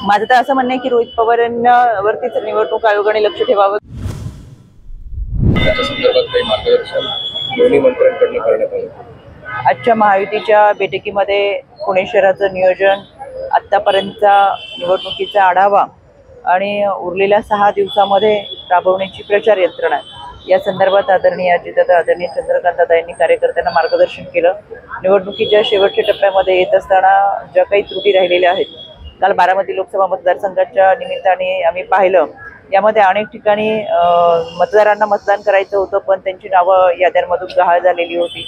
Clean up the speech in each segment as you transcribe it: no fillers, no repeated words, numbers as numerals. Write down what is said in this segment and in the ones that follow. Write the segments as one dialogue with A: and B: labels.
A: माझं तर असं म्हणणं आहे की रोहित पवारांवरतीच निवडणूक आयोगाने लक्ष ठेवावं।
B: त्याच्या संदर्भात काही मार्गदर्शन दोन्ही मंत्र्यांकडून करण्यात आलं।
A: आजच्या महायुतीच्या बैठकीमध्ये पुणे शहराचं नियोजन, आतापर्यंतचा निवडणुकीचा आढावा आणि उरलेल्या 6 दिवसामध्ये राबवण्याची प्रचार यंत्रणा या संदर्भात आदरणीय अजितदादा, आदरणीय चंद्रकांतदादा यांनी कार्यकर्त्यांना मार्गदर्शन केलं। निवडणुकीच्या शेवटच्या टप्प्यामध्ये येत असताना ज्या काही त्रुटी राहिलेल्या आहेत, काल बारामती लोकसभा मतदारसंघाच्या निमित्ताने आम्ही पाहिलं, यामध्ये अनेक ठिकाणी मतदारांना मतदान करायचं होतं पण त्यांची नावं याद्यांमधून गहाळ झालेली होती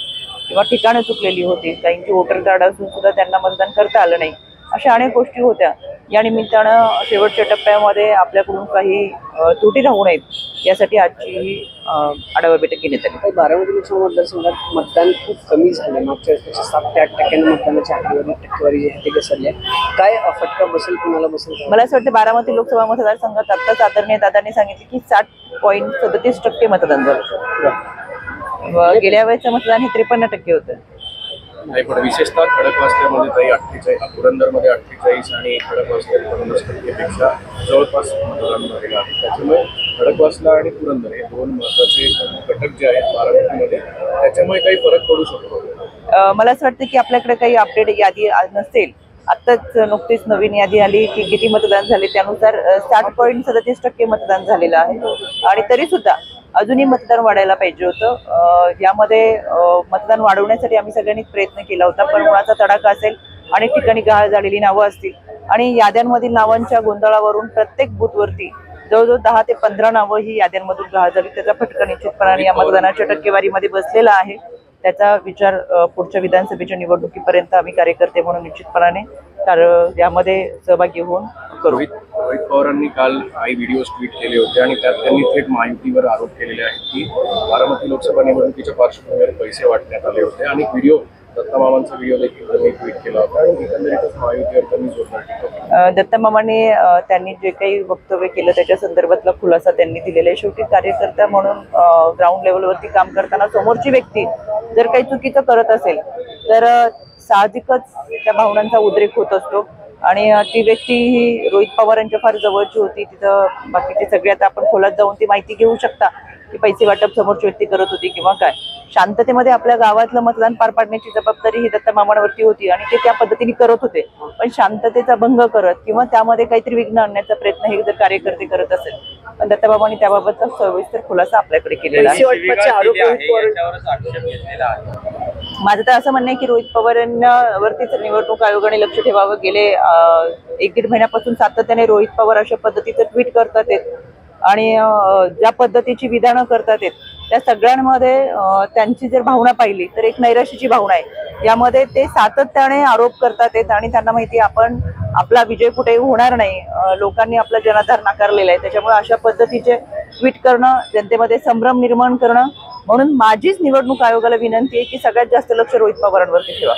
A: किंवा ठिकाणं चुकलेली होती, काहींची वोटर कार्ड असून सुद्धा त्यांना मतदान करता आलं नाही, अशा अनेक गोष्टी होत्या। या निमित्तानं शेवटच्या टप्प्यामध्ये आपल्याकडून काही त्रुटी राहू नयेत यासाठी आजची आढावा बैठक घेण्यात आली।
C: बारामती लोकसभा मतदारसंघात मतदान खूप कमी झाले, मागच्या वर्षी 7 ते 8% मतदानाची टक्केवारी जी आहे ती घसरली आहे। काय फटका बसेल, कुणाला बसेल?
A: मला असं वाटतं बारामती लोकसभा मतदारसंघात आत्ताच आदरणीय दादांनी सांगितले की 60.37% मतदान झालं। गेल्या वेळेचं मतदान हे 53% होतं।
B: नाही, पण विशेषतः खडकवासल्यामध्ये काही 48, पुरंदरमध्ये 48 आणि खडकवासल्यात 50%पेक्षा जवळपास मतदान झालेलं आहे। त्याच्यामुळे खडकवासला आणि पुरंदर हे 2 महत्त्वाचे घटक जे आहेत बारामतीमध्ये, त्याच्यामुळे काही फरक पडू शकतो।
A: मला असं वाटतं की आपल्याकडे काही अपडेट यादी नसेल, आत्ताच नुकतीच नवीन यादी आली की किती मतदान झाले, त्यानुसार 60.37% मतदान झालेलं आहे आणि तरी सुद्धा अजूनही मतदान वाढायला पाहिजे होतं। यामध्ये मतदान वाढवण्यासाठी आम्ही सगळ्यांनीच प्रयत्न केला होता, पण उन्हाचा तडाखा असेल, अनेक ठिकाणी गहाळ झालेली नावं असतील आणि याद्यांमधील नावांच्या गोंधळावरून प्रत्येक बूथवरती जवळजवळ 10 ते 15 नावं ही याद्यांमधून गहाळ झाली। त्याचा फटका निश्चितपणाने या मतदानाच्या टक्केवारीमध्ये बसलेला आहे। त्याचा विचार पुढच्या विधानसभेच्या निवडणुकीपर्यंत आम्ही कार्यकर्ते म्हणून निश्चितपणाने यामध्ये सहभागी होऊन करू।
B: रोहित पवारांनी काल काही व्हिडिओज ट्विट केले होते आणि त्यात त्यांनी थेट महायुतीवर आरोप केलेले आहेत की बारामती लोकसभा निवडणुकीच्या पार्श्वभूमीवर पैसे वाटण्यात आले होते आणि व्हिडिओ दत्तामामांचा व्हिडिओ देखील त्यांनी ट्विट केला होता आणि एकंदरीतच महायुतीवर त्यांनी जोरदार टीका केली।
A: दत्तामामांनी त्यांनी जे काही वक्तव्य केलं त्याच्या संदर्भातला खुलासा त्यांनी दिलेला आहे। शेवटी कार्यकर्ता म्हणून ग्राउंड लेवलवरती काम करताना समोरची व्यक्ती जर काही चुकीचं करत असेल तर साहजिकच त्या भावनांचा उद्रेक होत असतो आणि ती व्यक्ती ही रोहित पवारांच्या फार जवळची होती। तिथं बाकीचे सगळे आता आपण खोलात जाऊन ती माहिती घेऊ शकता की पैसे वाटप समोरची व्यक्ती करत होती किंवा काय। शांततेमध्ये आपल्या गावातलं मतदान पार पाडण्याची जबाबदारी ही दत्तामामांवरती होती आणि ते त्या पद्धतीने करत होते, पण शांततेचा भंग करत किंवा त्यामध्ये काहीतरी विघ्न आणण्याचा प्रयत्न हे जर कार्यकर्ते करत असेल, पण दत्तामामांनी त्याबाबतचा सविस्तर खुलासा आपल्याकडे केलेला आहे। माझं तर असं म्हणणं आहे की रोहित पवारांवरतीच निवडणूक आयोगाने लक्ष ठेवावं। गेले 1-1.5 महिन्यापासून सातत्याने रोहित पवार अशा पद्धतीचं ट्विट करतात आणि ज्या पद्धतीची विधानं करतात त्या सगळ्यांमध्ये त्यांची जर भावना पाहिली तर एक नैराश्याची भावना आहे। यामध्ये ते सातत्याने आरोप करतात आणि त्यांना माहिती आपण आपला विजय कुठेही होणार नाही, लोकांनी आपला जनाधार नाकारलेला आहे, त्याच्यामुळे अशा पद्धतीचे ट्विट करणं, जनतेमध्ये संभ्रम निर्माण करणं, म्हणून माझीच निवडणूक आयोगाला विनंती आहे की सगळ्यात जास्त लक्ष रोहित पवारांवरती ठेवा।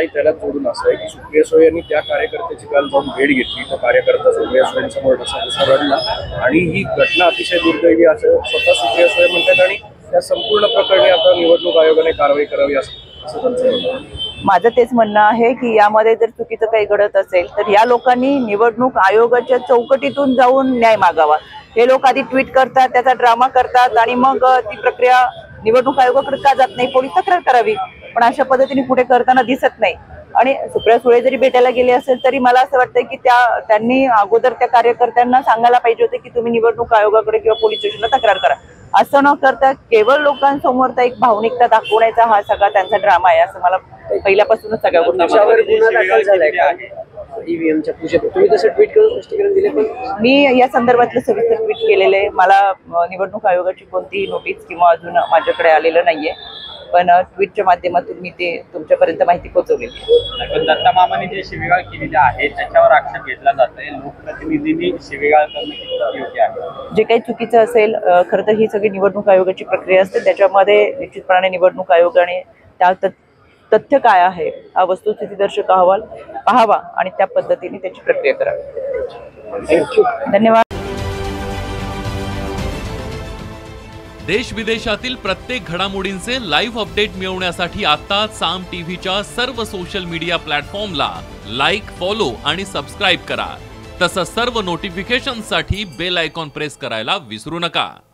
B: त्याला जोडून असं आहे की सुप्रिया सुळे यांनी त्या कार्यकर्त्याची काल जाऊन भेट घेतली, तो कार्यकर्ता सुप्रिया सुळेंसमोर ढसा रडला आणि ही घटना अतिशय दुर्दैवी असं स्वतः सुप्रिया सुळे म्हणतात आणि त्या संपूर्ण प्रकरणी आता निवडणूक आयोगाने कारवाई करावी असं त्यांचं म्हणणं।
A: माझं तेच म्हणणं आहे की यामध्ये जर चुकीचं काही घडत असेल तर या लोकांनी निवडणूक आयोगाच्या चौकटीतून जाऊन न्याय मागावा। हे लोक आधी ट्विट करतात, त्याचा ड्रामा करतात आणि मग ती प्रक्रिया निवडणूक आयोगाकडे का जात नाही, पोलीस तक्रार करावी, पण अशा पद्धतीने पुढे करताना दिसत नाही। आणि सुप्रिया सुळे जरी भेटायला गेले असेल तरी मला असं वाटतं की त्यांनी अगोदर त्या कार्यकर्त्यांना सांगायला पाहिजे होते की तुम्ही निवडणूक आयोगाकडे किंवा पोलीस स्टेशनला तक्रार करा। असं न करता केवळ लोकांसमोर एक भावनिकता दाखवण्याचा हा सगळा त्यांचा ड्रामा आहे, असं मला पहिल्यापासूनच सगळ्या गोष्टी।
C: ईव्हीएमच्या पूजेत तुम्ही तसं ट्विट करून स्पष्टीकरण दिले, पण
A: मी या संदर्भातलं सविस्तर ट्विट केलेलं आहे। मला निवडणूक आयोगाची कोणतीही नोटीस किंवा अजून माझ्याकडे आलेलं नाहीये, पण ट्विटच्या माध्यमातून मी ते तुमच्यापर्यंत माहिती पोहोचवलेली आहे।
D: पण दत्तामामांनी जे शिवीगाळ केलेली आहे त्याच्यावर आक्षेप घेतला जातोय, लोकप्रतिनिधींनी शिवीगाळ करणं किती योग्य आहे? जे काही चुकीचं असेल, खरं तर ही सगळी निवडणूक आयोगाची प्रक्रिया असते, त्याच्यामध्ये निश्चितपणाने निवडणूक आयोगाने त्या तथ्य काय आहे हा वस्तुस्थितीदर्शक अहवाल पाहावा आणि त्या पद्धतीने त्याची प्रक्रिया करावी। धन्यवाद।
E: देश विदेशातील प्रत्येक घडामोडींचे लाईव्ह अपडेट मिळवण्यासाठी आता साम टीव्हीच्या सर्व सोशल मीडिया प्लॅटफॉर्मला लाईक, फॉलो आणि सबस्क्राईब करा। तसंच सर्व नोटिफिकेशनसाठी बेल आयकॉन प्रेस करायला विसरू नका.